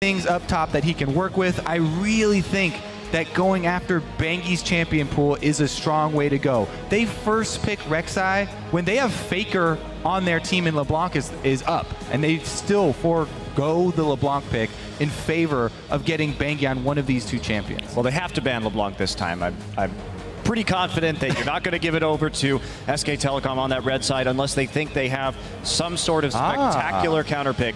things up top that he can work with. I really think that going after Bengi's champion pool is a strong way to go. They first pick Rek'Sai when they have Faker on their team and LeBlanc is up, and they still forego the LeBlanc pick in favor of getting Bengi on one of these two champions. Well, they have to ban LeBlanc this time. I'm pretty confident that you're not going to give it over to SK Telecom on that red side unless they think they have some sort of spectacular counter pick.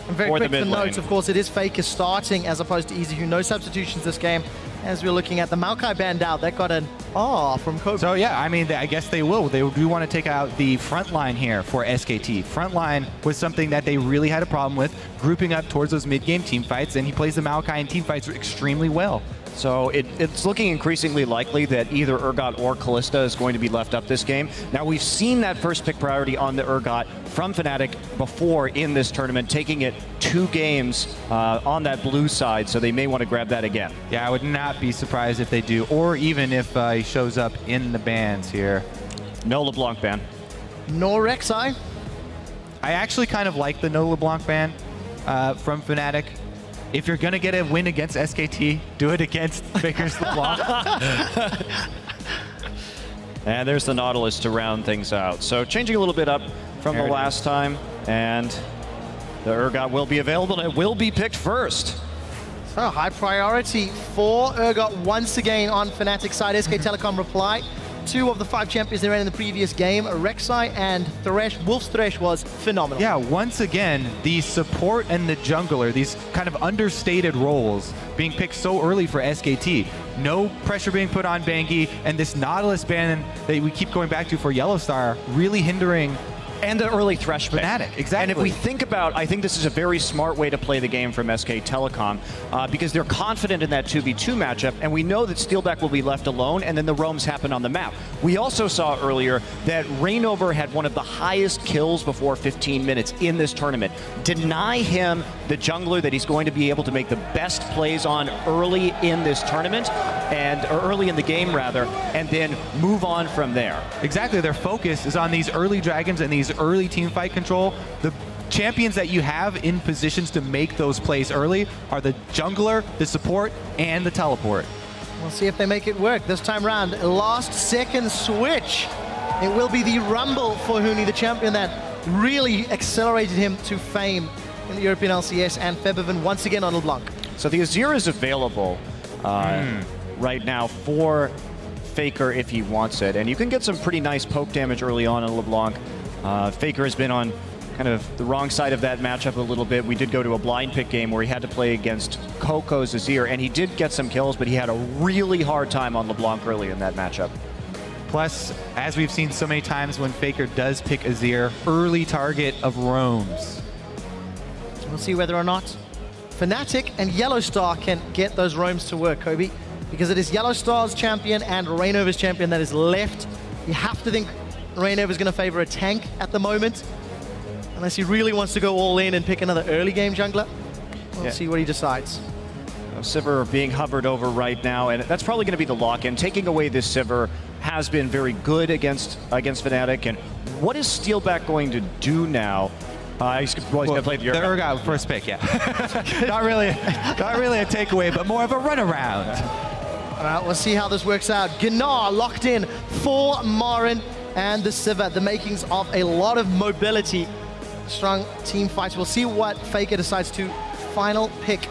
And very quick to note, of course, it is Faker starting as opposed to Easy, who no substitutions this game. As we're looking at the Maokai banned out, that got an from Kobe. So yeah, I mean, I guess they will. They do want to take out the front line here for SKT. Front line was something that they really had a problem with, grouping up towards those mid-game team fights, and he plays the Maokai in team fights extremely well. So it's looking increasingly likely that either Urgot or Kalista is going to be left up this game. Now, we've seen that first pick priority on the Urgot from Fnatic before in this tournament, taking it 2 games on that blue side, so they may want to grab that again. Yeah, I would not be surprised if they do, or even if he shows up in the bans here. No LeBlanc ban. No Rek'Sai. I actually kind of like the no LeBlanc ban from Fnatic. If you're going to get a win against SKT, do it against Faker's LeBlanc. And there's the Nautilus to round things out. So changing a little bit up from the last time, and the Urgot will be available, and it will be picked first. So high priority for Urgot once again on Fnatic's side. SK Telecom reply. 2 of the 5 champions they ran in the previous game, Rek'Sai and Thresh. Wolf's Thresh was phenomenal. Yeah, once again, the support and the jungler, these kind of understated roles being picked so early for SKT. No pressure being put on Bengi, and this Nautilus ban that we keep going back to for Yellowstar really hindering. And the early Thresh pick. Fnatic, exactly. And if we think about, I think this is a very smart way to play the game from SK Telecom because they're confident in that 2v2 matchup, and we know that Steelback will be left alone, and then the roams happen on the map. We also saw earlier that Reignover had one of the highest kills before 15 minutes in this tournament. Deny him the jungler that he's going to be able to make the best plays on early in this tournament, or early in the game rather, and then move on from there. Exactly, their focus is on these early dragons and these early team fight control. The champions that you have in positions to make those plays early are the jungler, the support, and the teleport. We'll see if they make it work this time round. Last second switch. It will be the Rumble for Huni, the champion that really accelerated him to fame in the European LCS, and Febiven once again on LeBlanc. So the Azir is available right now for Faker if he wants it, and you can get some pretty nice poke damage early on LeBlanc. Faker has been on kind of the wrong side of that matchup a little bit. We did go to a blind pick game where he had to play against Coco's Azir, and he did get some kills, but he had a really hard time on LeBlanc early in that matchup. Plus, as we've seen so many times when Faker does pick Azir, early target of roams. We'll see whether or not Fnatic and Yellowstar can get those roams to work, Kobe, because it is Yellowstar's champion and Reignover's champion that is left. You have to think Reignover's going to favor a tank at the moment, unless he really wants to go all in and pick another early game jungler. We'll see what he decides. Sivir being hovered over right now, and that's probably going to be the lock-in. Taking away this Sivir has been very good against Fnatic, and what is Steelback going to do now? He's going to play the Urgot first pick, yeah. not really a takeaway, but more of a runaround. All right, we'll see how this works out. Gnar locked in for Marin and the Sivir, the makings of a lot of mobility. Strong team fights. We'll see what Faker decides to final pick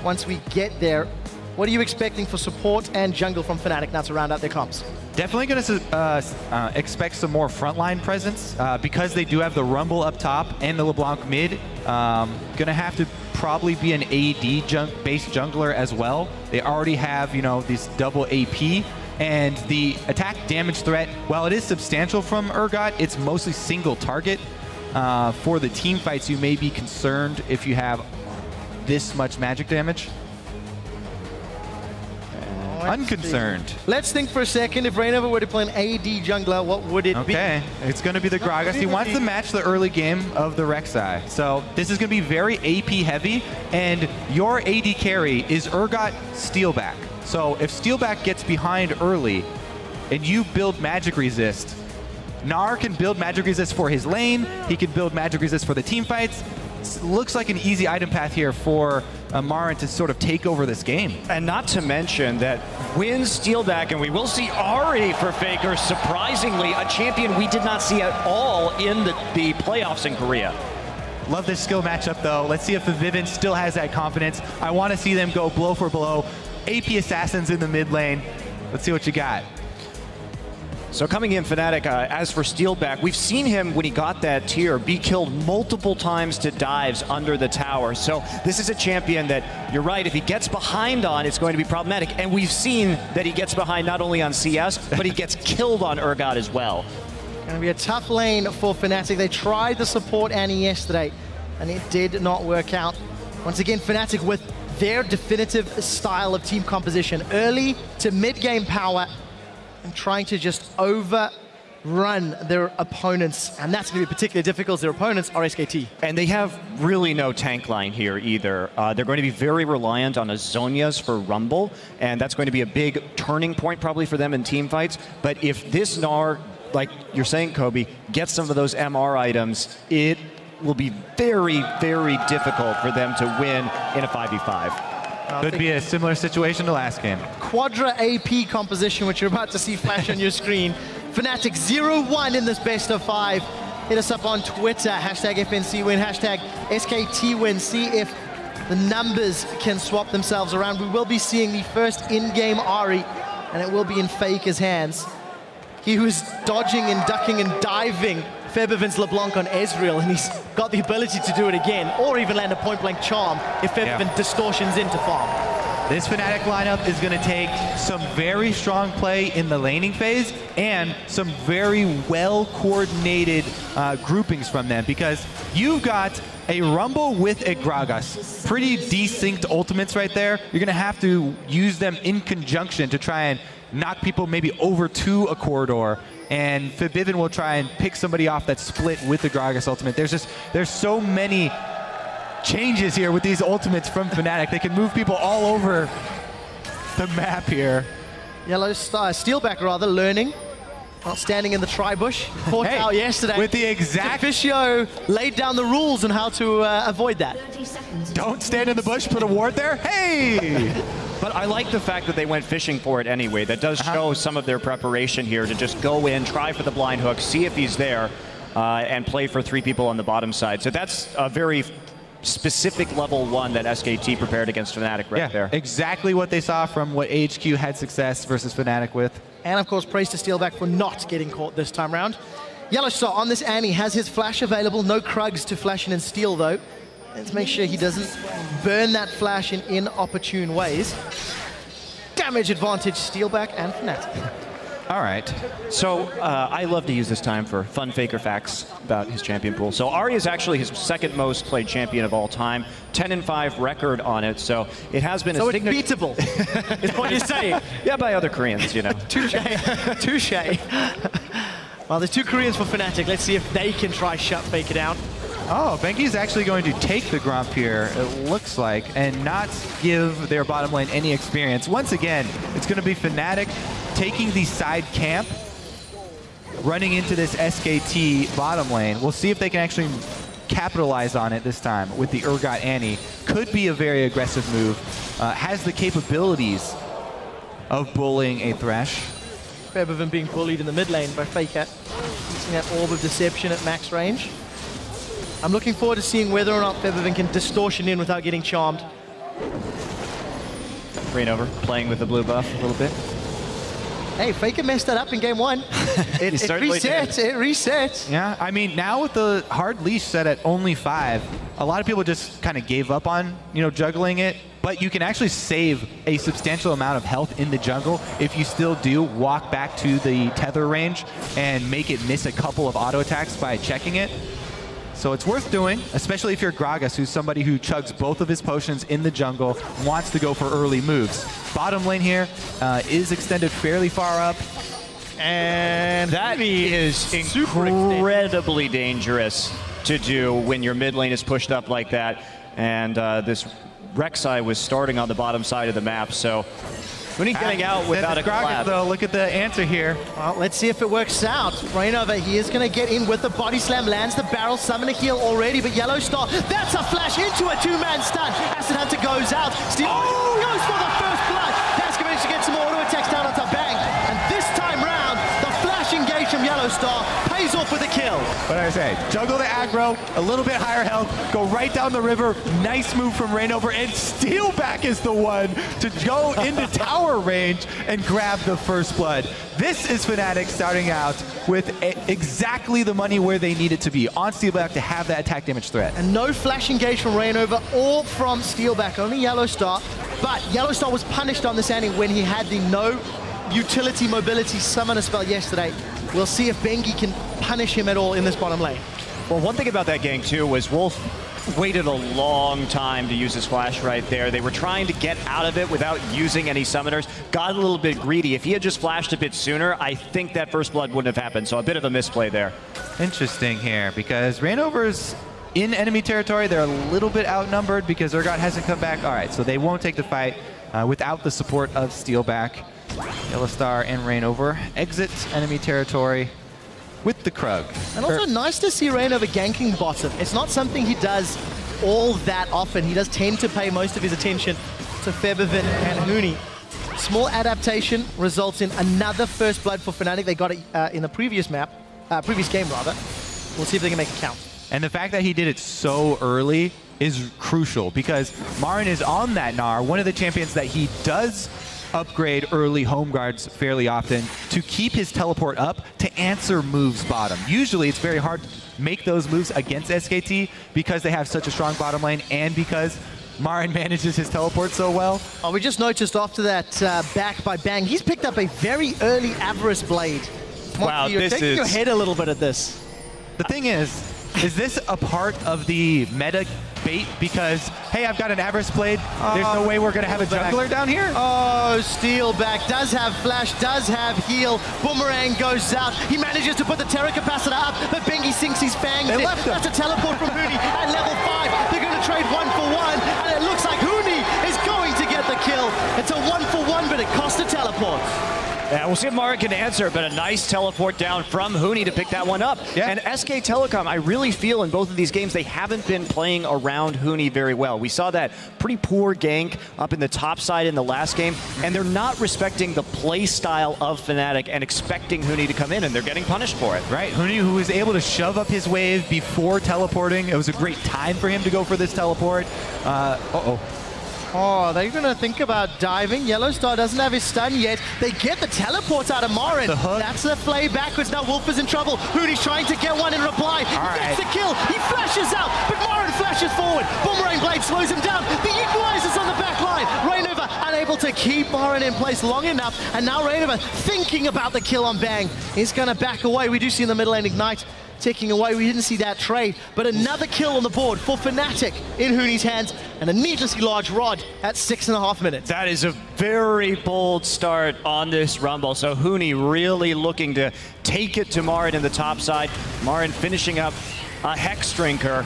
once we get there. What are you expecting for support and jungle from Fnatic now to round out their comps? Definitely going to expect some more frontline presence because they do have the Rumble up top and the LeBlanc mid. Going to have to probably be an AD-based jungler as well. They already have, you know, this double AP, and the attack damage threat, while it is substantial from Urgot, it's mostly single target. For the team fights, you may be concerned if you have this much magic damage. Unconcerned. Let's think for a second. If Reignover were to play an AD jungler, what would it be? Okay, it's going to be the Gragas. He wants to match the early game of the Rek'Sai. So this is going to be very AP heavy, and your AD carry is Urgot Steelback. So if Steelback gets behind early and you build magic resist, Gnar can build magic resist for his lane, he can build magic resist for the team fights. looks like an easy item path here for Marin to sort of take over this game. And not to mention that wins Steelback, and we will see Ari for Faker, surprisingly, a champion we did not see at all in the playoffs in Korea. Love this skill matchup, though. Let's see if the Vivint still has that confidence. I want to see them go blow for blow. AP Assassins in the mid lane. Let's see what you got. So coming in, Fnatic, as for Steelback, we've seen him, when he got that tier, be killed multiple times to dives under the tower. So this is a champion that, you're right, if he gets behind on, it's going to be problematic. And we've seen that he gets behind not only on CS, but he gets killed on Urgot as well. Going to be a tough lane for Fnatic. They tried the support Annie yesterday, and it did not work out. Once again, Fnatic with their definitive style of team composition. Early to mid-game power, and trying to just overrun their opponents. And that's going to be particularly difficult. Their opponents are SKT. And they have really no tank line here either. They're going to be very reliant on Azonias for Rumble, and that's going to be a big turning point probably for them in team fights. But if this Gnar, like you're saying, Kobe, gets some of those MR items, it will be very, very difficult for them to win in a 5v5. Could be a similar situation to last game. Quadra AP composition, which you're about to see flash on your screen. Fnatic 0-1 in this best of 5. Hit us up on Twitter, hashtag FNC win, hashtag SKT win. See if the numbers can swap themselves around. We will be seeing the first in-game Ari, and it will be in Faker's hands. He was dodging and ducking and diving Febiven's LeBlanc on Ezreal, and he's got the ability to do it again, or even land a point-blank charm if Febiven distortions into farm. This Fnatic lineup is going to take some very strong play in the laning phase and some very well-coordinated groupings from them, because you've got a Rumble with a Gragas. Pretty desynced ultimates right there. You're going to have to use them in conjunction to try and knock people maybe over to a corridor, and Febiven will try and pick somebody off that split with the Gragas ultimate. There's so many changes here with these ultimates from Fnatic. They can move people all over the map here. Yellow Star, Steelback rather, learning. Not standing in the tri-bush. Fought out yesterday. With the exact... Officio laid down the rules on how to avoid that. Don't stand in the bush, put a ward there. Hey! But I like the fact that they went fishing for it anyway. That does show some of their preparation here to just go in, try for the blind hook, see if he's there, and play for 3 people on the bottom side. So that's a very specific level 1 that SKT prepared against Fnatic right there. Exactly what they saw from what HQ had success versus Fnatic with. And of course, praise to Steelback for not getting caught this time round. Yellow Star on this Annie has his flash available. No Krugs to flash in and steal though. Let's make sure he doesn't burn that flash in inopportune ways. Damage advantage, Steelback and Fnatic. All right. So I love to use this time for fun Faker facts about his champion pool. So Ari is actually his second most played champion of all time, 10-5 record on it. So it has been so a signature. It's beatable, is what you're saying. Yeah, by other Koreans, you know. Touche. Touche. Well, there's 2 Koreans for Fnatic. Let's see if they can try shut Faker down. Oh, Benki's actually going to take the Gromp here, it looks like, and not give their bottom lane any experience. Once again, it's going to be Fnatic taking the side camp, running into this SKT bottom lane. We'll see if they can actually capitalize on it this time with the Urgot Annie. Could be a very aggressive move. Has the capabilities of bullying a Thresh. Febiven being bullied in the mid lane by Faker. Using that Orb of Deception at max range. I'm looking forward to seeing whether or not Febiven can distortion in without getting charmed. Green over, playing with the blue buff a little bit. Hey, Faker messed that up in game 1. It resets, it resets. Yeah, I mean, now with the hard leash set at only 5, a lot of people just kind of gave up on, juggling it. But you can actually save a substantial amount of health in the jungle if you still do walk back to the tether range and make it miss a couple of auto attacks by checking it. So it's worth doing, especially if you're Gragas, who's somebody who chugs both of his potions in the jungle, wants to go for early moves. Bottom lane here is extended fairly far up. And that is incredibly dangerous to do when your mid lane is pushed up like that. And this Rek'Sai was starting on the bottom side of the map, so Huni getting out without a collab. Though, look at the answer here. Well, let's see if it works out. Rainover, he is going to get in with the body slam, lands the barrel, summon a heal already, but Yellow Star, that's a flash into a two-man stun. Acid Hunter goes out. Steel goes for the first blood. That's going to get some auto attacks down onto Bang. And this time round, the flash engage from Yellow Star pays off with a kill. What did I say? Juggle the aggro, a little bit higher health, go right down the river. Nice move from Rainover, and Steelback is the one to go into tower range and grab the first blood. This is Fnatic starting out with exactly the money where they need it to be, on Steelback to have that attack damage threat. And no flash engage from Rainover or from Steelback, only Yellow Star. But Yellow Star was punished on this ending when he had the no utility mobility summoner spell yesterday. We'll see if Bengi can punish him at all in this bottom lane. Well, one thing about that gank too was Wolf waited a long time to use his flash right there. They were trying to get out of it without using any summoners. Got a little bit greedy. If he had just flashed a bit sooner, I think that first blood wouldn't have happened. So a bit of a misplay there. Interesting here, because Rainover's in enemy territory. They're a little bit outnumbered because Urgot hasn't come back. All right, so they won't take the fight without the support of Steelback. Yellow Star and Rainover exit enemy territory with the Krug. And also nice to see Rainover ganking bottom. It's not something he does all that often. He does tend to pay most of his attention to Febiven and Huni. Small adaptation results in another first blood for Fnatic. They got it in the previous game rather. We'll see if they can make it count. And the fact that he did it so early is crucial, because Marin is on that Gnar, one of the champions that he does upgrade early home guards fairly often to keep his teleport up to answer moves bottom. Usually it's very hard to make those moves against SKT because they have such a strong bottom lane and because Marin manages his teleport so well. Oh, we just noticed after that back by Bang, he's picked up a very early Avarice Blade. Wow, you're taking your head a little bit at this. The thing is this a part of the meta bait? Because, hey, I've got an Avarice Blade. There's no way we're going to have a jungler down here? Oh, Steelback does have flash, does have heal. Boomerang goes out. He manages to put the Terra Capacitor up, but Bengi sinks his fangs in. That's a teleport from Huni at level 5. They're going to trade 1-for-1, and it looks like Huni is going to get the kill. It's a 1-for-1, but it cost a teleport. Yeah, we'll see if Marin can answer, but a nice teleport down from Huni to pick that one up. Yeah. And SK Telecom, I really feel in both of these games, they haven't been playing around Huni very well. We saw that pretty poor gank up in the top side in the last game, and they're not respecting the play style of Fnatic and expecting Huni to come in, and they're getting punished for it. Right, Huni, who was able to shove up his wave before teleporting. It was a great time for him to go for this teleport. Oh, they're going to think about diving. Yellow Star doesn't have his stun yet. They get the teleports out of Marin. That's the play backwards. Now Wolf is in trouble. Huni's trying to get one in reply. Gets the kill. He flashes out, but Marin flashes forward. Boomerang Blade slows him down. The equalizer's on the back line. Rainover unable to keep Marin in place long enough. And now Rainover thinking about the kill on Bang. He's going to back away. We do see in the middle lane Ignite ticking away. We didn't see that trade, but another kill on the board for Fnatic in Huni's hands, and a needlessly large rod at 6.5 minutes. That is a very bold start on this Rumble. So Huni really looking to take it to Marin in the top side. Marin finishing up a Hex Drinker,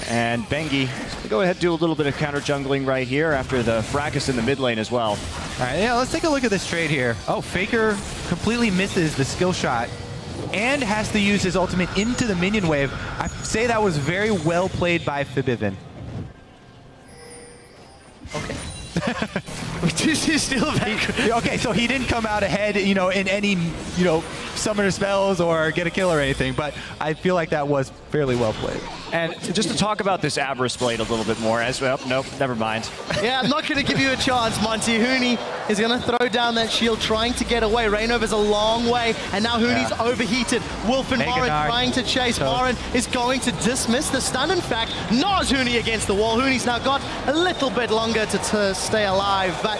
and Bengi go ahead and do a little bit of counter jungling right here after the fracas in the mid lane as well. All right, yeah, let's take a look at this trade here. Oh, Faker completely misses the skill shot and has to use his ultimate into the minion wave. I say that was very well played by Febiven. Okay. We do see Steelback. Okay, so he didn't come out ahead, in any, summoner spells or get a kill or anything, but I feel like that was fairly well played. And just to talk about this Avarice Blade a little bit more as well. Nope, never mind. Yeah, I'm not going to give you a chance, Monty. Huni is going to throw down that shield, trying to get away. Rainover's a long way, and now Huni's overheated. Wolf and Marin trying to chase. Marin is going to dismiss the stun. In fact, gnaws Huni against the wall. Huni's now got a little bit longer to stay alive, but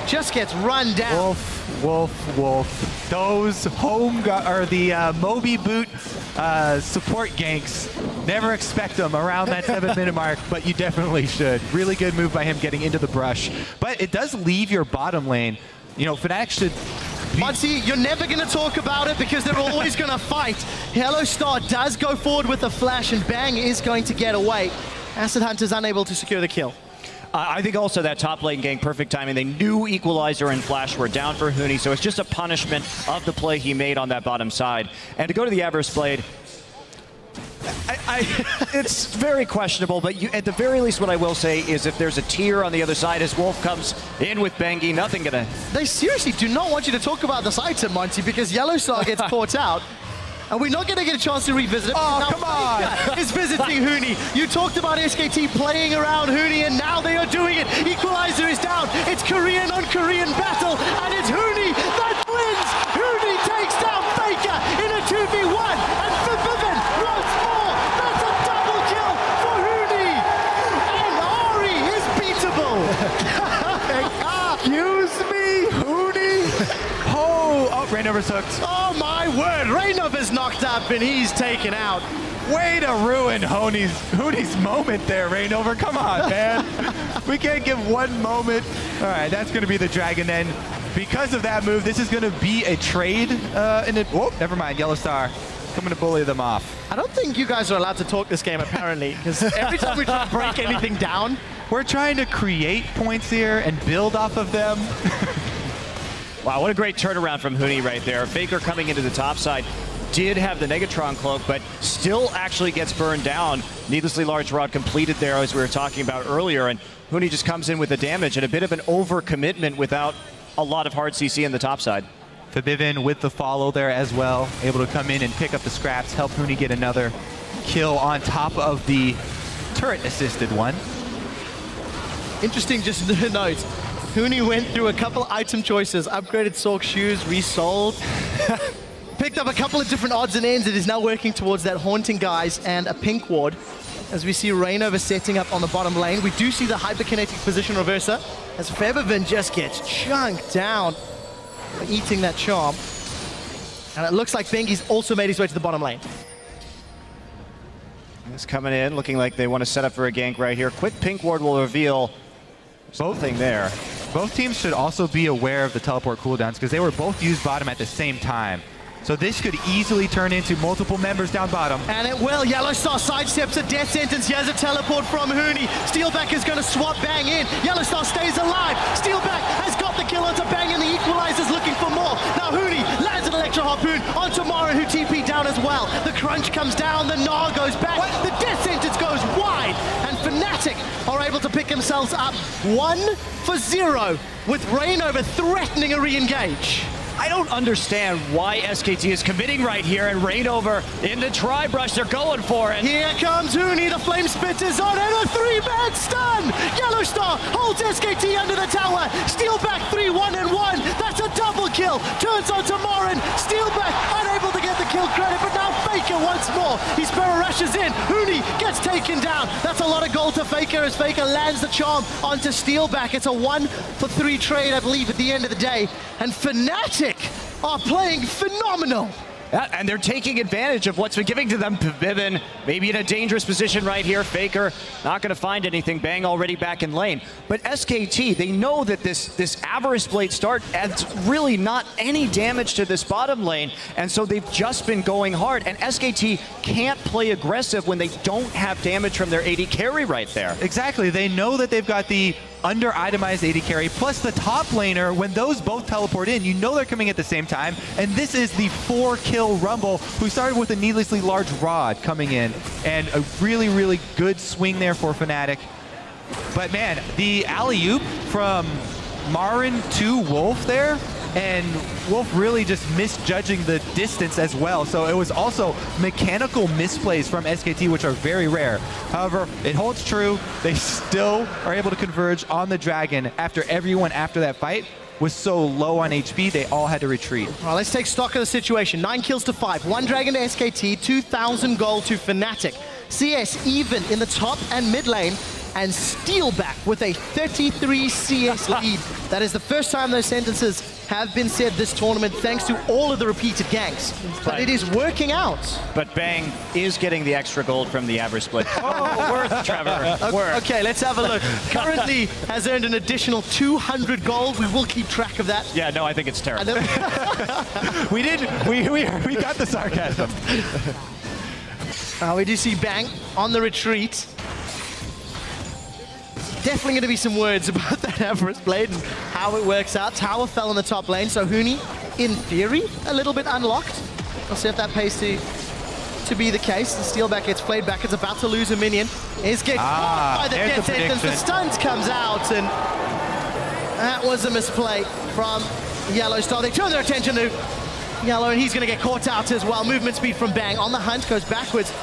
just gets run down. Wolf. Those the Moby Boot support ganks, never expect them around that 7-minute mark, but you definitely should. Really good move by him getting into the brush. But it does leave your bottom lane. Fnatic should... Muncie, you're never going to talk about it because they're always going to fight. Yellow Star does go forward with a flash, and Bang is going to get away. Acid Hunter's unable to secure the kill. I think also that top lane gang, perfect timing. They knew Equalizer and Flash were down for Huni, so it's just a punishment of the play he made on that bottom side. And to go to the Avarice Blade, it's very questionable, but at the very least what I will say is if there's a tier on the other side as Wolf comes in with Bengi, nothing gonna... They seriously do not want you to talk about this item, Monty, because Yellowstar gets caught out. And we're not going to get a chance to revisit it. Oh, come on! Is visiting Huni. You talked about SKT playing around Huni, and now they are doing it. Equalizer is down. It's Korean on Korean battle, and it's Huni that wins. Huni takes down Faker in a 2v1, and Forbidden once more. That's a double kill for Huni. And Ari is beatable. Excuse me, Huni? Oh, Rainover's hooked. Oh my word, Rainover's knocked up and he's taken out. Way to ruin Huni's moment there, Rainover. Come on, man. We can't give one moment. All right, that's going to be the Dragon then. Because of that move, this is going to be a trade. Whoop, never mind, Yellowstar coming to bully them off. I don't think you guys are allowed to talk this game, apparently, because every time we try to break anything down, we're trying to create points here and build off of them. Wow, what a great turnaround from Huni right there. Faker coming into the top side did have the Negatron cloak, but still actually gets burned down. Needlessly large rod completed there, as we were talking about earlier, and Huni just comes in with the damage and a bit of an overcommitment without a lot of hard CC in the top side. Forbidden with the follow there as well, able to come in and pick up the scraps, help Huni get another kill on top of the turret-assisted one. interesting just to note, Huni went through a couple item choices, upgraded Sork shoes, resold, picked up a couple of different odds and ends. It is now working towards that Haunting Guys and a Pink Ward. As we see Rainover setting up on the bottom lane, we do see the hyperkinetic position reverser as Febervin just gets chunked down for eating that charm. And it looks like Bengi's also made his way to the bottom lane. It's coming in, looking like they want to set up for a gank right here. Quick Pink Ward will reveal something there. Both teams should also be aware of the teleport cooldowns because they were both used bottom at the same time. So this could easily turn into multiple members down bottom. And it will. Yellowstar sidesteps a death sentence. Here's a teleport from Huni. Steelback is going to swap Bang in. Yellowstar stays alive. Steelback has got the kill onto Bang and the Equalizer's looking for more. Now Huni lands an Electro Harpoon onto Mara, who TP'd down as well. The crunch comes down. The Gnar goes back. The death sentence goes wide. And Fnatic are able to pick themselves up 1-0 with Rainover threatening a re-engage. I don't understand why SKT is committing right here and Rainover into Tri-Brush. They're going for it. Here comes Huni, the Flame Spit is on, and a 3-man stun! Yellowstar holds SKT under the tower. Steelback 3-1-1. That's a double kill. Turns onto Morin. Steelback unable to get the kill credit, but now Faker once more. He Sparrow rushes in. Huni gets taken down. That's a lot of gold to Faker as Faker lands the charm onto Steelback. It's a 1-for-3 trade, I believe, at the end of the day. And Fnatic are playing phenomenal. Yeah, and they're taking advantage of what's been giving to them. Bibin maybe in a dangerous position right here. Faker not going to find anything. Bang already back in lane. But SKT, they know that this Avarice Blade start adds really not any damage to this bottom lane. And so they've just been going hard. And SKT can't play aggressive when they don't have damage from their AD carry right there. Exactly. They know that they've got the under-itemized AD carry, plus the top laner. When those both teleport in, you know they're coming at the same time. And this is the 4-kill Rumble, who started with a needlessly large rod coming in. And a really, really good swing there for Fnatic. But man, the alley-oop from Marin to Wolf there, and Wolf really just misjudging the distance as well. So it was also mechanical misplays from SKT, which are very rare. However, it holds true. They still are able to converge on the Dragon after everyone after that fight was so low on HP, they all had to retreat. All right, let's take stock of the situation. 9 kills to 5. 1 Dragon to SKT, 2,000 gold to Fnatic. CS even in the top and mid lane, and Steelback with a 33 CS lead. That is the first time those sentences have been said this tournament, thanks to all of the repeated ganks. But it is working out. But Bang is getting the extra gold from the Avarice Blade. Oh, worth, Trevor. Worth. Okay, let's have a look. Currently has earned an additional 200 gold. We will keep track of that. Yeah, no, I think it's terrible. We got the sarcasm. We do see Bang on the retreat. definitely going to be some words about that Everest Blade and how it works out. Tower fell in the top lane, so Huni, in theory, a little bit unlocked. We'll see if that pays to be the case. The Steelback gets played back. It's about to lose a minion. It's getting caught by the death sentence. The stuns comes out, and that was a misplay from Yellowstar. They turn their attention to Yellow, and he's going to get caught out as well. Movement speed from Bang. On the hunt, goes backwards.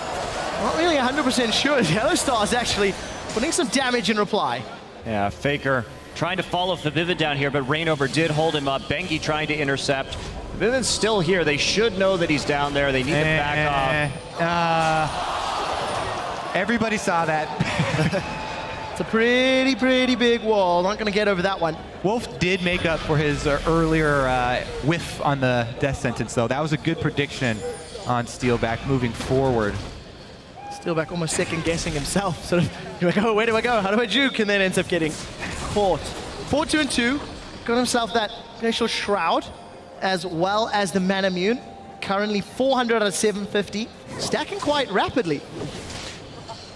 Not really 100% sure. Yellowstar is actually putting some damage in reply. Yeah, Faker trying to follow Fabiven down here, but Rainover did hold him up. Bengi trying to intercept. Fabiven's still here. They should know that he's down there. They need to back off. Everybody saw that. It's a pretty big wall. Not going to get over that one. Wolf did make up for his earlier whiff on the death sentence, though. That was a good prediction on Steelback moving forward. Steelback almost second-guessing himself. Sort of, do I go? Where do I go? How do I juke? And then ends up getting caught. 4-2-2. Got himself that initial Shroud, as well as the Man Immune. Currently 400 out of 750. Stacking quite rapidly.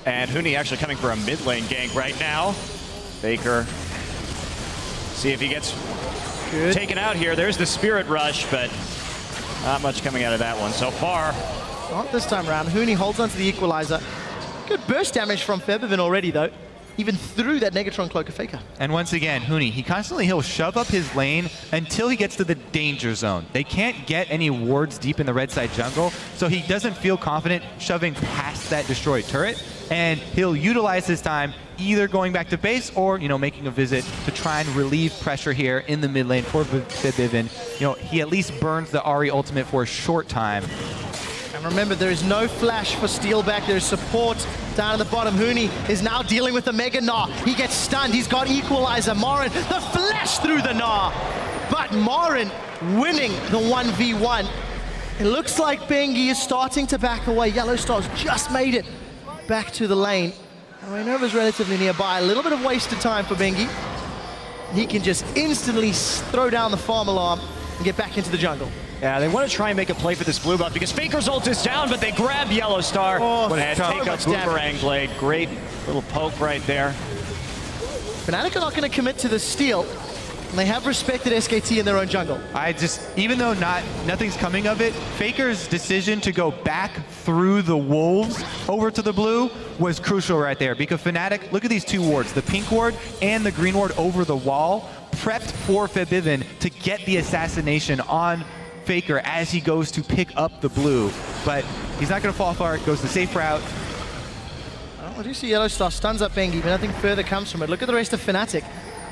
And Huni actually coming for a mid lane gank right now. Faker. See if he gets taken out here. There's the Spirit Rush, but not much coming out of that one so far. Not this time around. Huni holds onto the Equalizer. Good burst damage from Fabiven already, though. Even through that Negatron Cloak of Faker. And once again, Huni, he'll shove up his lane until he gets to the danger zone. They can't get any wards deep in the red side jungle, so he doesn't feel confident shoving past that destroyed turret, and he'll utilize his time either going back to base or, making a visit to try and relieve pressure here in the mid lane for Fabiven. He at least burns the Ahri ultimate for a short time. And remember, there is no flash for Steelback. There's support down at the bottom. Huni is now dealing with the Mega Gnaw. He gets stunned. He's got Equalizer. Marin, the flash through the Gnaw. But Marin winning the 1v1. It looks like Bengi is starting to back away. Yellowstar's just made it back to the lane. Rainova's relatively nearby. A little bit of wasted time for Bengi. He can just instantly throw down the farm alarm and get back into the jungle. Yeah, they want to try and make a play for this blue buff because Faker's ult is down, but they grab Yellowstar. And take a Boomerang Blade. Great little poke right there. Fnatic are not going to commit to the steal. And they have respected SKT in their own jungle. Even though nothing's coming of it, Faker's decision to go back through the wolves over to the blue was crucial right there, because Fnatic, look at these two wards, the pink ward and the green ward over the wall, prepped for Fabiven to get the assassination on Faker as he goes to pick up the blue. But he's not going to fall far, goes the safe route. Well, I do see Yellowstar stuns up Bengi, but nothing further comes from it. Look at the rest of Fnatic.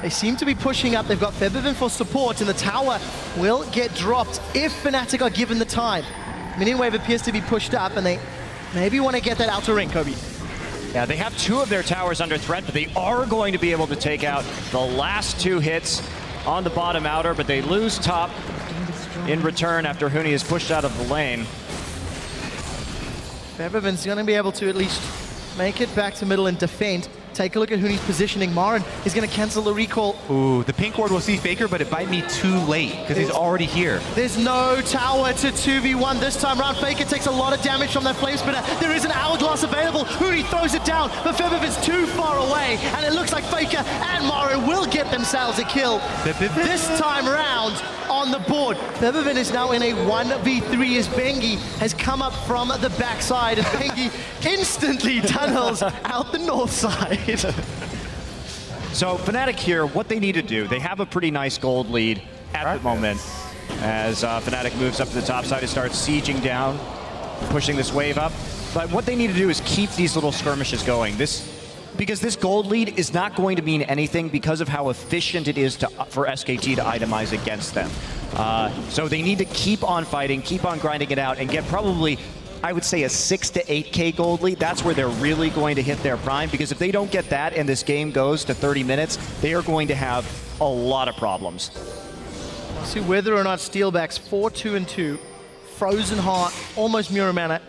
They seem to be pushing up. They've got Fabiven for support, and the tower will get dropped if Fnatic are given the time. Minion Wave appears to be pushed up, and they maybe want to get that outer ring, Kobe. Yeah, they have two of their towers under threat, but they are going to be able to take out the last two hits on the bottom outer, but they lose top in return after Huni is pushed out of the lane. Fabiven's going to be able to at least make it back to middle and defend. Take a look at Huni's positioning. Marin is going to cancel the recall. Ooh, the pink ward will see Faker, but it might be too late because he's already here. There's no tower to 2v1 this time around. Faker takes a lot of damage from that flame spitter. There is an hourglass available. Huni throws it down, but Fabiven's too far away, and it looks like Faker and Marin will get themselves a kill. This time around on the board. Fabiven is now in a 1v3 as Bengi has come up from the backside, and Bengi instantly tunnels out the north side. So Fnatic here, what they need to do, they have a pretty nice gold lead at the moment as Fnatic moves up to the top side and starts sieging down, pushing this wave up. But what they need to do is keep these little skirmishes going. Because this gold lead is not going to mean anything because of how efficient it is for SKT to itemize against them. So they need to keep on fighting, keep on grinding it out, and get probably, I would say, a 6 to 8K gold lead. That's where they're really going to hit their prime, because if they don't get that and this game goes to 30 minutes, they are going to have a lot of problems. We'll see whether or not Steelback's 4-2-2, Frozen Heart, almost Muramana,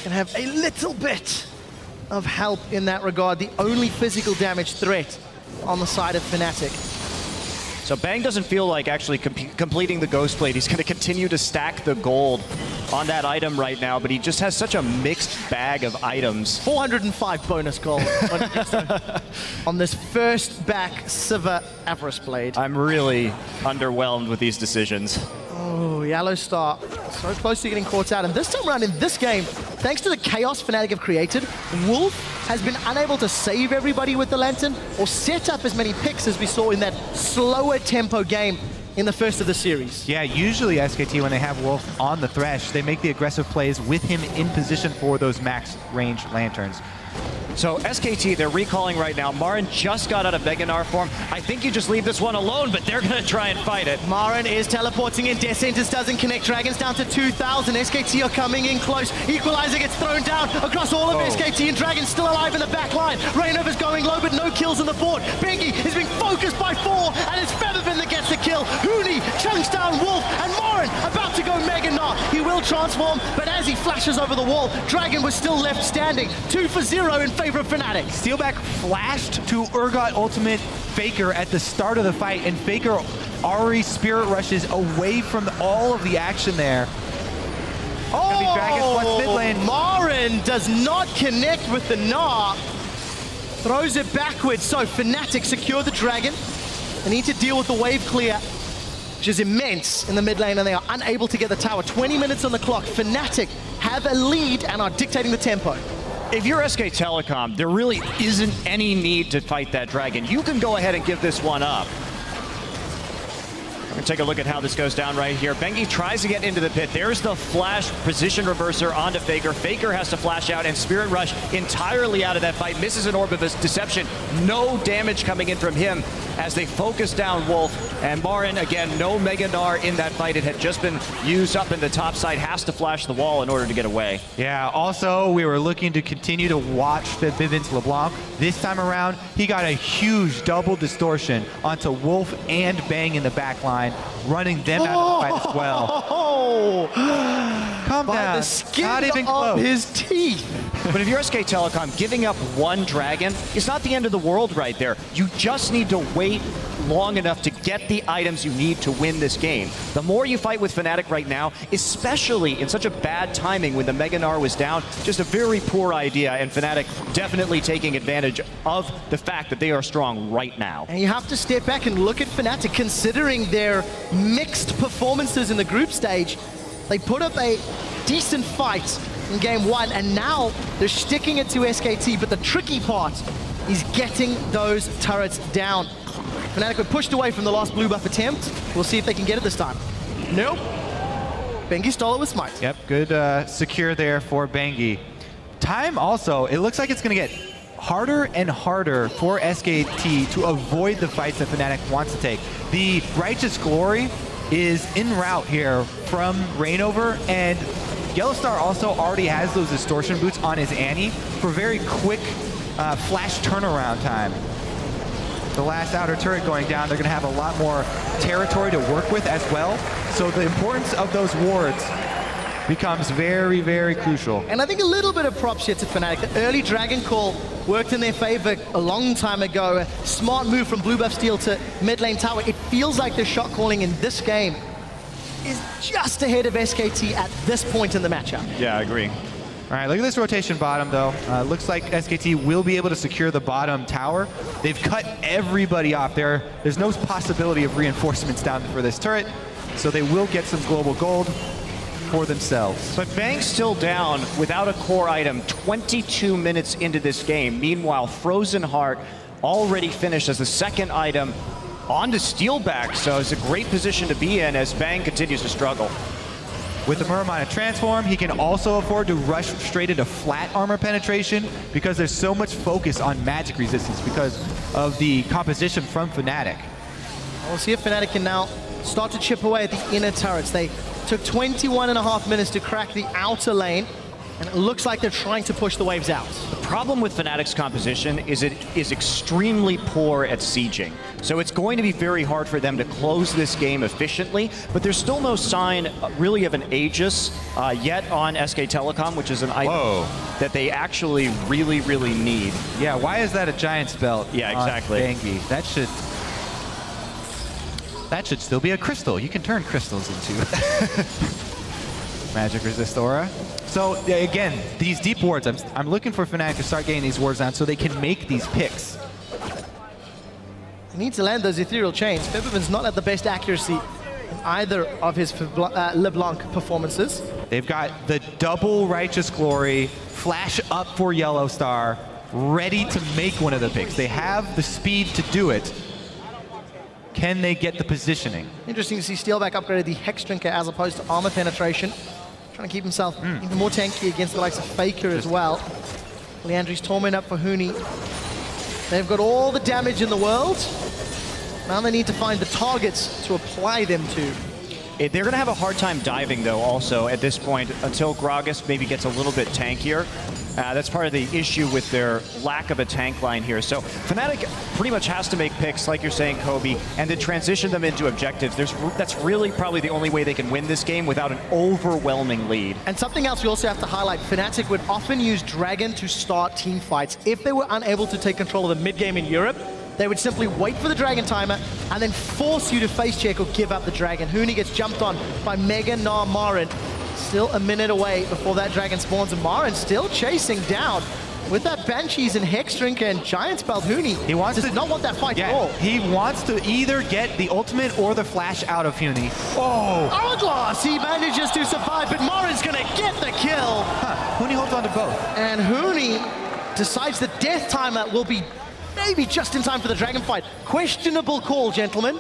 can have a little bit of help in that regard. The only physical damage threat on the side of Fnatic. So Bang doesn't feel like actually completing the Ghost Blade. He's going to continue to stack the gold on that item right now, but he just has such a mixed bag of items. 405 bonus gold on this first back Sivir Avarice Blade. I'm really underwhelmed with these decisions. Oh, Yellow Star, so close to getting caught out. And this time around in this game, thanks to the chaos Fnatic have created, Wolf has been unable to save everybody with the Lantern or set up as many picks as we saw in that slower tempo game in the first of the series. Yeah, usually SKT, when they have Wolf on the Thresh, they make the aggressive plays with him in position for those max range Lanterns. So SKT, they're recalling right now. Marin just got out of Mega Gnar form. I think you just leave this one alone, but they're going to try and fight it. Marin is teleporting in. Death Sentence doesn't connect. Dragons down to 2,000. SKT are coming in close. Equalizer gets thrown down across all of SKT, and Dragons still alive in the back line. Rainover's going low, but no kills on the board. Bengi is being focused by 4, and it's Featherbin that gets the kill. Huni chunks down Wolf, and Marin about to go Mega Gnar. He will transform, but as he flashes over the wall, Dragon was still left standing. 2 for 0 in favor of Fnatic. Steelback flashed to Urgot Ultimate Faker at the start of the fight, and Faker already Spirit Rushes away from all of the action there. Oh, Dragons wants mid lane. Marin does not connect with the Gnar. Throws it backwards, so Fnatic secure the Dragon. They need to deal with the wave clear, which is immense in the mid lane, and they are unable to get the tower. 20 minutes on the clock. Fnatic have a lead and are dictating the tempo. If you're SK Telecom, there really isn't any need to fight that Dragon. You can go ahead and give this one up. We're going to take a look at how this goes down right here. Bengi tries to get into the pit. There's the flash position reverser onto Faker. Faker has to flash out, and Spirit Rush entirely out of that fight. Misses an Orb of Deception. No damage coming in from him as they focus down Wolf. And Marin, again, no Mega Gnar in that fight. It had just been used up in the top side. Has to flash the wall in order to get away. Yeah, also, we were looking to continue to watch the Vivint LeBlanc. This time around, he got a huge double distortion onto Wolf and Bang in the back line, running them out of the fight as well. Calm down. The skin not even of close. his teeth. But if you're SK Telecom, giving up one Dragon is not the end of the world right there. You just need to wait long enough to get the items you need to win this game. The more you fight with Fnatic right now, especially in such a bad timing when the Mega Gnar was down, just a very poor idea, and Fnatic definitely taking advantage of the fact that they are strong right now. And you have to step back and look at Fnatic, considering their mixed performances in the group stage. They put up a decent fight in game 1, and now they're sticking it to SKT, but the tricky part is getting those turrets down. Fnatic were pushed away from the last blue buff attempt. We'll see if they can get it this time. Nope. Bengi stole it with Smite. Yep, good secure there for Bengi. Time also, it looks like it's going to get harder and harder for SKT to avoid the fights that Fnatic wants to take. The Righteous Glory is en route here from Rainover, and Yellowstar also already has those distortion boots on his Annie for very quick flash turnaround time. The last outer turret going down, they're going to have a lot more territory to work with as well. So the importance of those wards becomes very, very crucial. And I think a little bit of props here to Fnatic. The early Dragon Call worked in their favor a long time ago. A smart move from Blue Buff Steel to mid lane tower. It feels like the shot calling in this game is just ahead of SKT at this point in the matchup. Yeah, I agree. All right, look at this rotation bottom, though. Looks like SKT will be able to secure the bottom tower. They've cut everybody off there. There's no possibility of reinforcements down for this turret, so they will get some global gold for themselves. But Bang's still down without a core item 22 minutes into this game. Meanwhile, Frozen Heart already finished as the second item onto Steelback, so it's a great position to be in as Bang continues to struggle. With the Murmina transform, he can also afford to rush straight into flat armor penetration because there's so much focus on magic resistance because of the composition from Fnatic. We'll see if Fnatic can now start to chip away at the inner turrets. They took 21.5 minutes to crack the outer lane, and it looks like they're trying to push the waves out. The problem with Fnatic's composition is it is extremely poor at sieging. So it's going to be very hard for them to close this game efficiently, but there's still no sign really of an Aegis yet on SK Telecom, which is an item that they actually really, really need. Yeah, why is that a Giant's Belt? Yeah, exactly. Bengi? That should... That should still be a crystal. You can turn crystals into magic resist aura. So again, these deep wards, I'm looking for Fnatic to start getting these wards down so they can make these picks. He needs to land those ethereal chains. Febiven's not at the best accuracy in either of his LeBlanc performances. They've got the double Righteous Glory, flash up for Yellow Star, ready to make one of the picks. They have the speed to do it. Can they get the positioning? Interesting to see Steelback upgraded the Hex Drinker as opposed to armor penetration. Trying to keep himself even more tanky against the likes of Faker as well. Leandri's Torment up for Huni. They've got all the damage in the world. Now they need to find the targets to apply them to. They're going to have a hard time diving, though, also, at this point, until Gragas maybe gets a little bit tankier. That's part of the issue with their lack of a tank line here. So Fnatic pretty much has to make picks, like you're saying, Kobe, and then transition them into objectives. That's really probably the only way they can win this game without an overwhelming lead. And something else we also have to highlight, Fnatic would often use Dragon to start team fights. If they were unable to take control of the mid game in Europe, they would simply wait for the Dragon timer and then force you to face check or give up the Dragon. Huni gets jumped on by Mega Gnar Marin. Still a minute away before that Dragon spawns, and Marin still chasing down with that Banshees and Hex Drinker and Giant Spell. Huni does not want that fight at all. He wants to either get the ultimate or the flash out of Huni. Oh! Hourglass, he manages to survive, but Marin's gonna get the kill. Huni holds on to both. And Huni decides the death timer will be maybe just in time for the Dragon fight. Questionable call, gentlemen.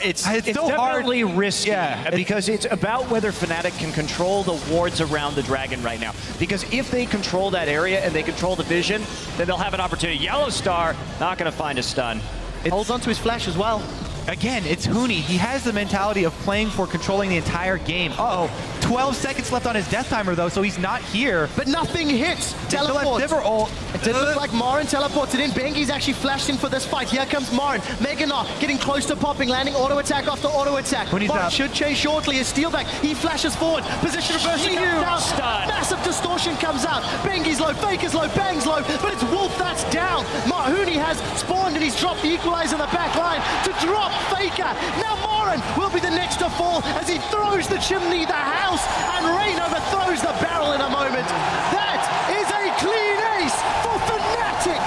It's so definitely hard. risky, because it's about whether Fnatic can control the wards around the Dragon right now. Because if they control that area and they control the vision, then they'll have an opportunity. Yellow Star, not going to find a stun. Holds on to his flash as well. Again, it's Huni. He has the mentality of playing for controlling the entire game. Uh-oh. 12 seconds left on his death timer, though, so he's not here. But nothing hits. Teleport. It didn't look like Marin teleported in. Bengi's actually flashed in for this fight. Here comes Marin. Mega Gnar getting close to popping, landing auto attack after auto attack. Marin should chase shortly as Steelback. He flashes forward. Position reversal comes down. Massive distortion comes out. Bengi's low, Faker's low, Bang's low, but it's Wolf that's down. Huni has spawned and he's dropped the equalizer in the back line to drop Faker. Now Marin will be the next to fall as he throws the chimney, the house, and Rain overthrows the barrel in a moment. That is a clean ace for Fnatic.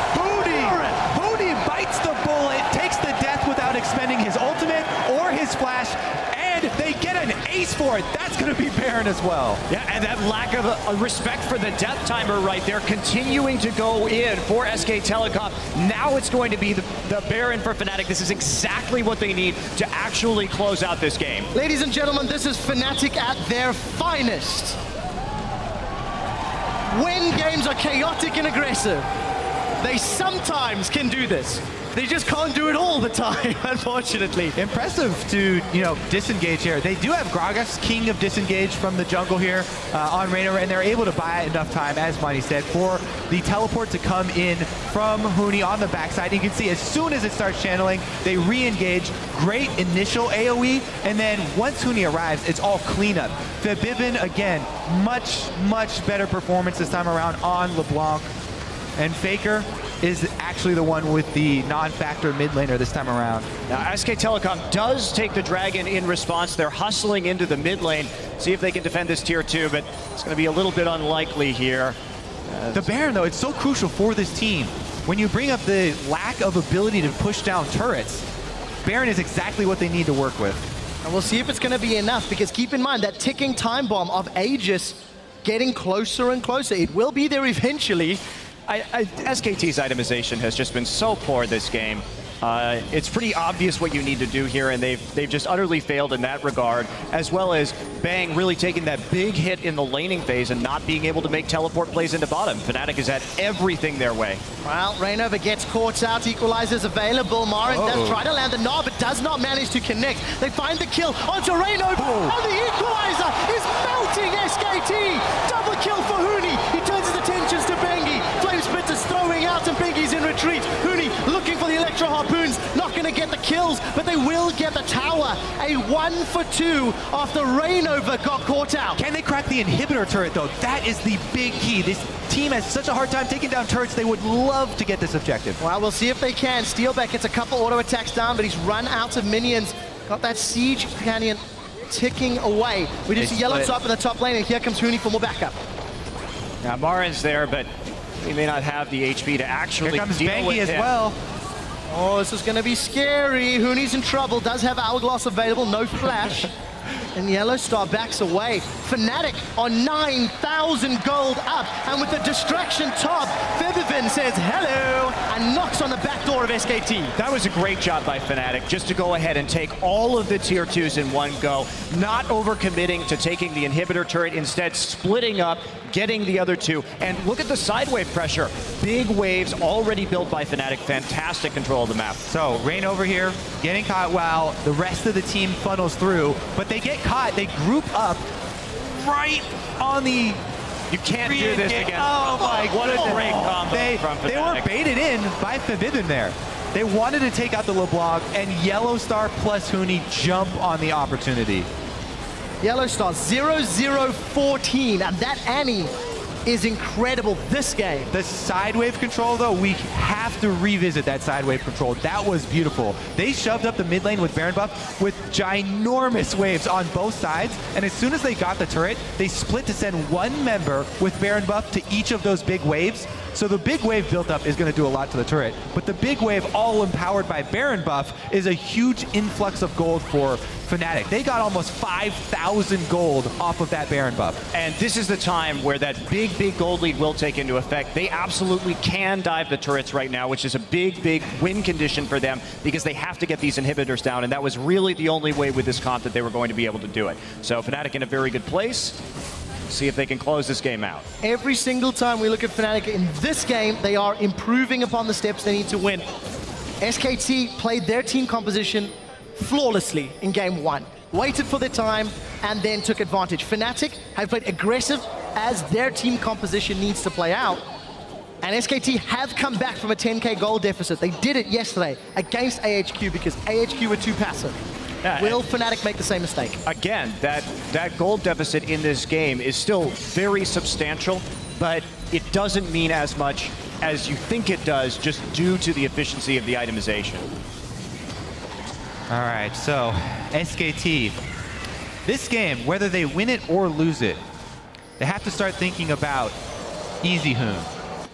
Huni bites the bullet, takes the death without expending his ultimate or his flash, and they get an ace for it. That's going to be Baron as well. Yeah, and that lack of respect for the death timer right there, continuing to go in for SK Telecom. Now it's going to be the Baron for Fnatic. This is exactly what they need to actually close out this game. Ladies and gentlemen, this is Fnatic at their finest. When games are chaotic and aggressive, they sometimes can do this. They just can't do it all the time, unfortunately. Impressive to, disengage here. They do have Gragas, king of disengage from the jungle here on Reina, and they're able to buy enough time, as Monty said, for the teleport to come in from Huni on the backside. You can see as soon as it starts channeling, they re-engage. Great initial AoE, and then once Huni arrives, it's all cleanup. Febiven, again, much, much better performance this time around on LeBlanc. And Faker is actually the one with the non-factor mid laner this time around. Now, SK Telecom does take the Dragon in response. They're hustling into the mid lane, see if they can defend this tier 2, but it's going to be a little bit unlikely here. The Baron, though, it's so crucial for this team. When you bring up the lack of ability to push down turrets, Baron is exactly what they need to work with. And we'll see if it's going to be enough, because keep in mind that ticking time bomb of Aegis getting closer and closer. It will be there eventually. SKT's itemization has just been so poor this game. It's pretty obvious what you need to do here, and they've just utterly failed in that regard, as well as Bang really taking that big hit in the laning phase and not being able to make teleport plays into bottom. Fnatic has had everything their way. Well, Rainover gets caught out, equalizers available. Marin does try to land the knob, but does not manage to connect. They find the kill onto Rainover, and the equalizer is melting SKT. Double kill for Huni. He turns his attentions to Bengi. Flamespit is throwing out, and Bengi's in retreat. Huni looking for the Electro Harpoons, not going to get the kills, but they will get the tower. A 1 for 2 after Rainover got caught out. Can they crack the inhibitor turret, though? That is the big key. This team has such a hard time taking down turrets. They would love to get this objective. Well, we'll see if they can. Steelback gets a couple auto attacks down, but he's run out of minions. Got that Siege Canyon ticking away. We do see Yellowstar up in the top lane, and here comes Huni for more backup. Now, Marin's there, but he may not have the HP to actually Here comes deal Banky with as him. well. Oh, this is going to be scary. Huni's in trouble. Does have Hourglass available, no flash. And Yellowstar backs away. Fnatic on 9,000 gold up. And with the distraction top, Febivin says hello and knocks on the back door of SKT. That was a great job by Fnatic, just to go ahead and take all of the tier 2s in one go, not overcommitting to taking the inhibitor turret, instead splitting up, getting the other two. And look at the side wave pressure. Big waves already built by Fnatic. Fantastic control of the map. So, Rain over here, getting caught while the rest of the team funnels through, but they get caught. They group up right on the... You can't do this again. Oh my What a goodness. great combo from Fnatic. They were baited in by Fabibin there. They wanted to take out the LeBlanc, and Yellowstar plus Huni jump on the opportunity. Yellowstar 0-0-14, and that Annie is incredible this game. The side wave control, though, we have to revisit that side wave control. That was beautiful. They shoved up the mid lane with Baron buff with ginormous waves on both sides, and as soon as they got the turret, they split to send one member with Baron buff to each of those big waves. So the big wave built up is going to do a lot to the turret, but the big wave, all empowered by Baron buff, is a huge influx of gold for Fnatic. They got almost 5,000 gold off of that Baron buff. And this is the time where that big gold lead will take into effect. They absolutely can dive the turrets right now, which is a big win condition for them, because they have to get these inhibitors down, and that was really the only way with this comp that they were going to be able to do it. So Fnatic in a very good place. See if they can close this game out. Every single time we look at Fnatic in this game, they are improving upon the steps they need to win. SKT played their team composition flawlessly in game one. Waited for their time and then took advantage. Fnatic have played aggressive as their team composition needs to play out. And SKT have come back from a 10k gold deficit. They did it yesterday against AHQ because AHQ were too passive. Yeah, Will Fnatic make the same mistake? Again, that gold deficit in this game is still very substantial, but it doesn't mean as much as you think it does, just due to the efficiency of the itemization. All right, so SKT, this game, whether they win it or lose it, they have to start thinking about EasyHoon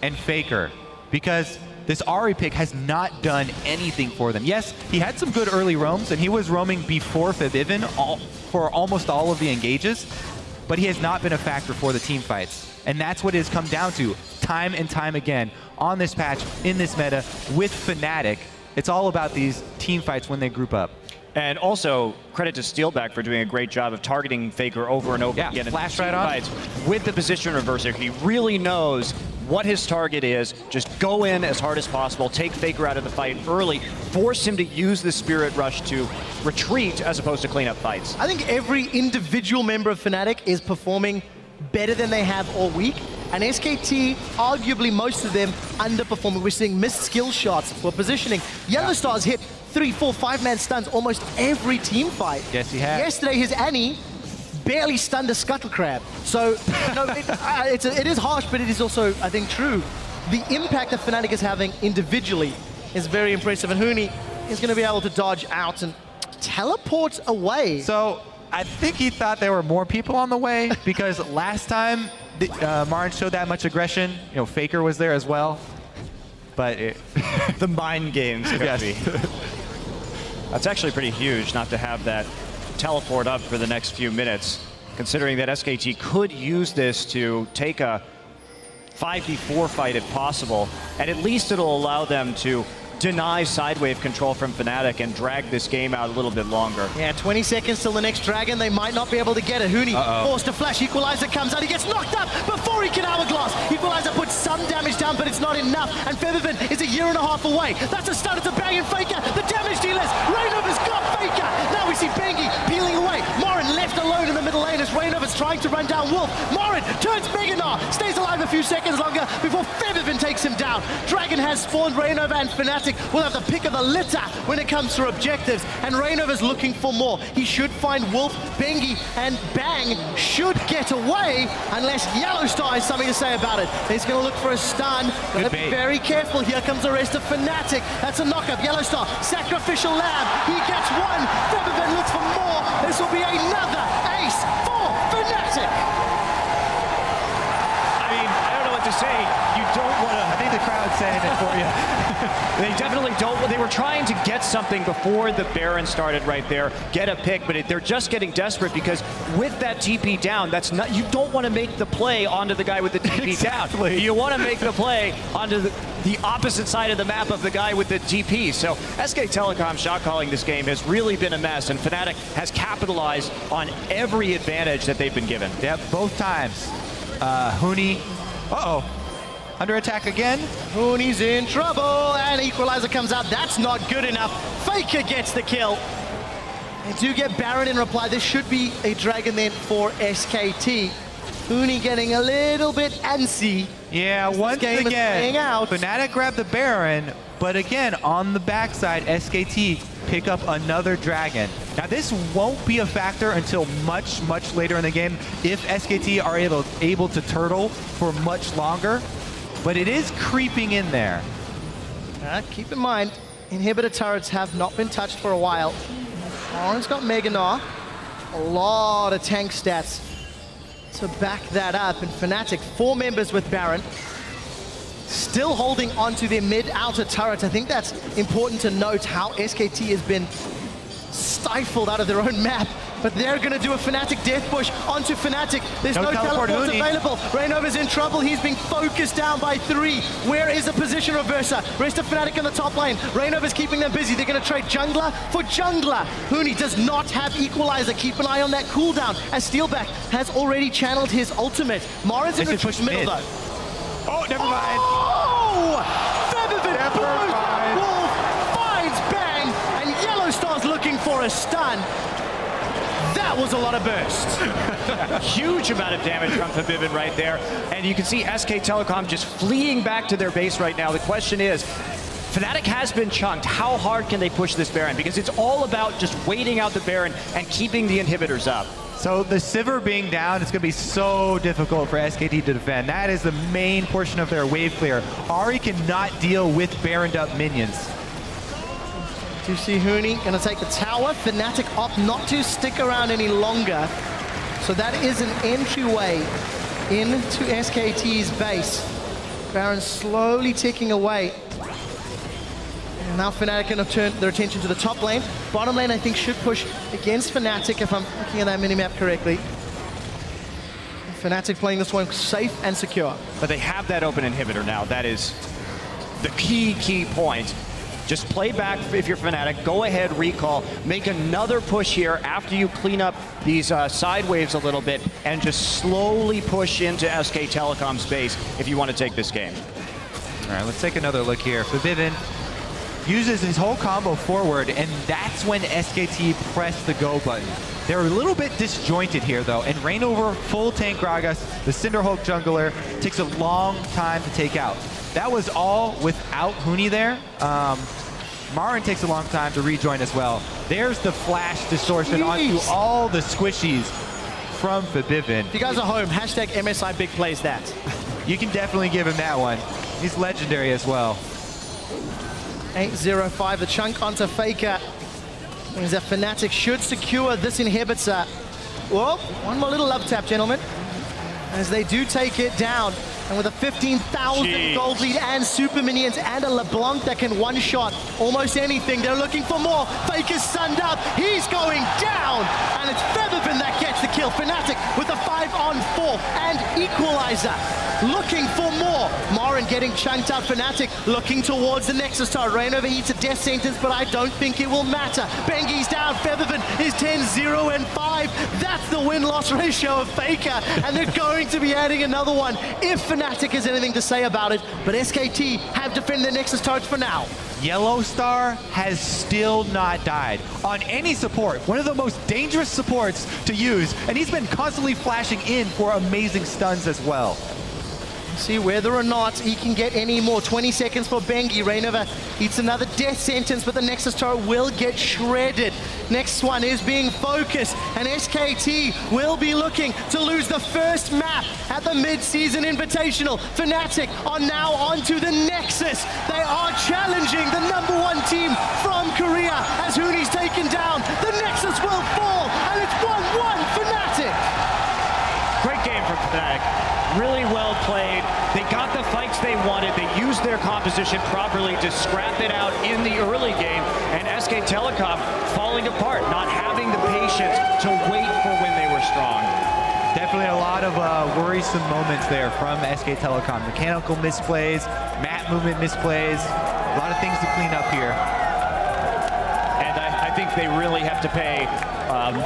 and Faker, because this Ahri pick has not done anything for them. Yes, he had some good early roams, and he was roaming before Fabivin for almost all of the engages, but he has not been a factor for the team fights. And that's what it has come down to time and time again on this patch, in this meta, with Fnatic. It's all about these team fights when they group up. And also, credit to Steelback for doing a great job of targeting Faker over and over again. Flash in right on. fights with the position reverser. He really knows what his target is. Just go in as hard as possible, take Faker out of the fight early, force him to use the Spirit Rush to retreat as opposed to clean up fights. I think every individual member of Fnatic is performing better than they have all week. And SKT, arguably most of them, underperforming. We're seeing missed skill shots for positioning. Yellowstar's hit 3, 4, 5-man stuns almost every team fight. Yes, he has. Yesterday, his Annie barely stunned a Scuttle Crab. So, no, it is harsh, but it is also, I think, true. The impact that Fnatic is having individually is very impressive. And Huni is going to be able to dodge out and teleport away. So I think he thought there were more people on the way, because last time Marin showed that much aggression, you know, Faker was there as well. But the mind games, Kobe. That's actually pretty huge not to have that teleport up for the next few minutes, considering that SKT could use this to take a 5v4 fight if possible, and at least it'll allow them to deny sidewave control from Fnatic and drag this game out a little bit longer. Yeah, 20 seconds till the next dragon. They might not be able to get it. Huni forced to flash. Equalizer comes out. He gets knocked up before he can Hourglass. Equalizer puts some damage down, but it's not enough. And Febivin is a year and a half away. That's a stun. It's a bang and Faker. The damage dealers. Rainover's got Faker. Now we see Bengi peeling away. Morin left alone in the middle lane as Rainover's trying to run down Wolf. Morin turns Meganar, stays alive a few seconds longer before Featherfin takes him down. Dragon has spawned. Rainova and Fnatic will have the pick of the litter when it comes to objectives, and Rainova's looking for more. He should find Wolf, Bengi, and Bang should get away unless Yellowstar has something to say about it. He's going to look for a stun. Gotta be very careful. Here comes the rest of Fnatic. That's a knockup. Yellowstar, sacrificial lamb. He gets one. Featherfin looks for more. This will be another ace for Fnatic. I mean, I don't know what to say. You don't want to... I think the crowd's saying it for you. They definitely don't. They were trying to get something before the Baron started right there, get a pick, but they're just getting desperate because with that TP down, that's not. You don't want to make the play onto the guy with the TP down. You want to make the play onto the opposite side of the map of the guy with the TP. So SK Telecom shot calling this game has really been a mess, and Fnatic has capitalized on every advantage that they've been given. Yep, both times. Huni. Uh-oh. Under attack again. Huni's in trouble, and Equalizer comes out. That's not good enough. Faker gets the kill. They do get Baron in reply. This should be a Dragon then for SKT. Huni getting a little bit antsy. Yeah, once again, Fnatic grabbed the Baron, but again, on the backside, SKT pick up another Dragon. Now, this won't be a factor until much, much later in the game if SKT are able to turtle for much longer. But it is creeping in there. Keep in mind, inhibitor turrets have not been touched for a while. Oran's got Meganar. A lot of tank stats to back that up. And Fnatic, 4 members with Baron, still holding onto their mid-outer turret. I think that's important to note how SKT has been stifled out of their own map. But they're going to do a Fnatic death push onto Fnatic. There's no teleports available. Rainova's in trouble. He's being focused down by 3. Where is a position reverser? Rest of Fnatic in the top lane. Rainova's keeping them busy. They're going to trade jungler for jungler. Huni does not have Equalizer. Keep an eye on that cooldown, as Steelback has already channeled his ultimate. Mara's in the middle, though. Oh, never mind. Oh! Featherfin Wolf finds Bang, and Yellowstar's looking for a stun. That was a lot of burst. Huge amount of damage from Featherfin right there. And you can see SK Telecom just fleeing back to their base right now. The question is, Fnatic has been chunked. How hard can they push this Baron? Because it's all about just waiting out the Baron and keeping the inhibitors up. So the Sivir being down, it's going to be so difficult for SKT to defend. That is the main portion of their wave clear. Ahri cannot deal with Baroned up minions. You see Huni going to take the tower. Fnatic opt not to stick around any longer. So that is an entryway into SKT's base. Baron slowly ticking away. And now Fnatic going to turn their attention to the top lane. Bottom lane, I think, should push against Fnatic, if I'm looking at that minimap correctly. Fnatic playing this one safe and secure. But they have that open inhibitor now. That is the key point. Just play back if you're Fnatic, go ahead, recall, make another push here after you clean up these side waves a little bit, and just slowly push into SK Telecom's base if you want to take this game. All right, let's take another look here. Featherfin uses his whole combo forward, and that's when SKT pressed the go button. They're a little bit disjointed here, though, and Rainover, full tank Gragas, the Cinderhulk jungler, takes a long time to take out. That was all without Huni there. Marin takes a long time to rejoin as well. There's the flash distortion onto all the squishies from Featherfin. If you guys are home, hashtag MSI big plays that. You can definitely give him that one. He's legendary as well. 8-0-5, the chunk onto Faker. Means that Fnatic should secure this inhibitor. Whoa, one more little love tap, gentlemen. As they do take it down. And with a 15,000 gold lead and super minions and a LeBlanc that can one-shot almost anything, they're looking for more. Faker's sunned up. He's going down. And it's Featherfin that gets the kill. Fnatic with a 5-on-4 and Equalizer. Looking for more. Marin getting chunked out. Fnatic looking towards the Nexus tower. Rainover eats a death sentence, but I don't think it will matter. Bengi's down. Featherfin is 10-0-5. That's the win-loss ratio of Faker. And they're going to be adding another one if Fnatic Fnatic has anything to say about it, but SKT have defended their Nexus turret for now. Yellow Star has still not died on any support. One of the most dangerous supports to use, and he's been constantly flashing in for amazing stuns as well. See whether or not he can get any more. 20 seconds for Bengi. Rainover eats another death sentence, but the Nexus turret will get shredded. Next one is being focused, and SKT will be looking to lose the first map at the mid-season Invitational. Fnatic are now onto the Nexus. They are challenging the #1 team from Korea as Huni's taken down. The Nexus will fall, and it's 1-1 Fnatic. Great game from Fnatic. Really well played. They got the fights they wanted. They used their composition properly to scrap it out in the early game. And SK Telecom falling apart, not having the patience to wait for when they were strong. Definitely a lot of worrisome moments there from SK Telecom. Mechanical misplays, map movement misplays, a lot of things to clean up here. And I think they really have to pay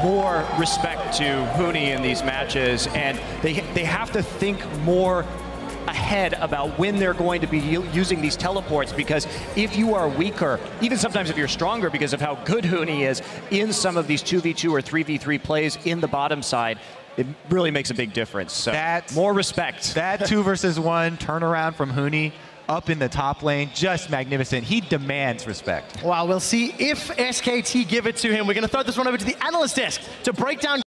more respect to Huni in these matches, and they have to think more ahead about when they're going to be using these teleports, because if you are weaker, even sometimes if you're stronger because of how good Huni is in some of these 2v2 or 3v3 plays in the bottom side, it really makes a big difference. So more respect. That 2 versus 1 turnaround from Huni up in the top lane, just magnificent. He demands respect. Wow, we'll see if SKT give it to him. We're going to throw this one over to the analyst desk to break down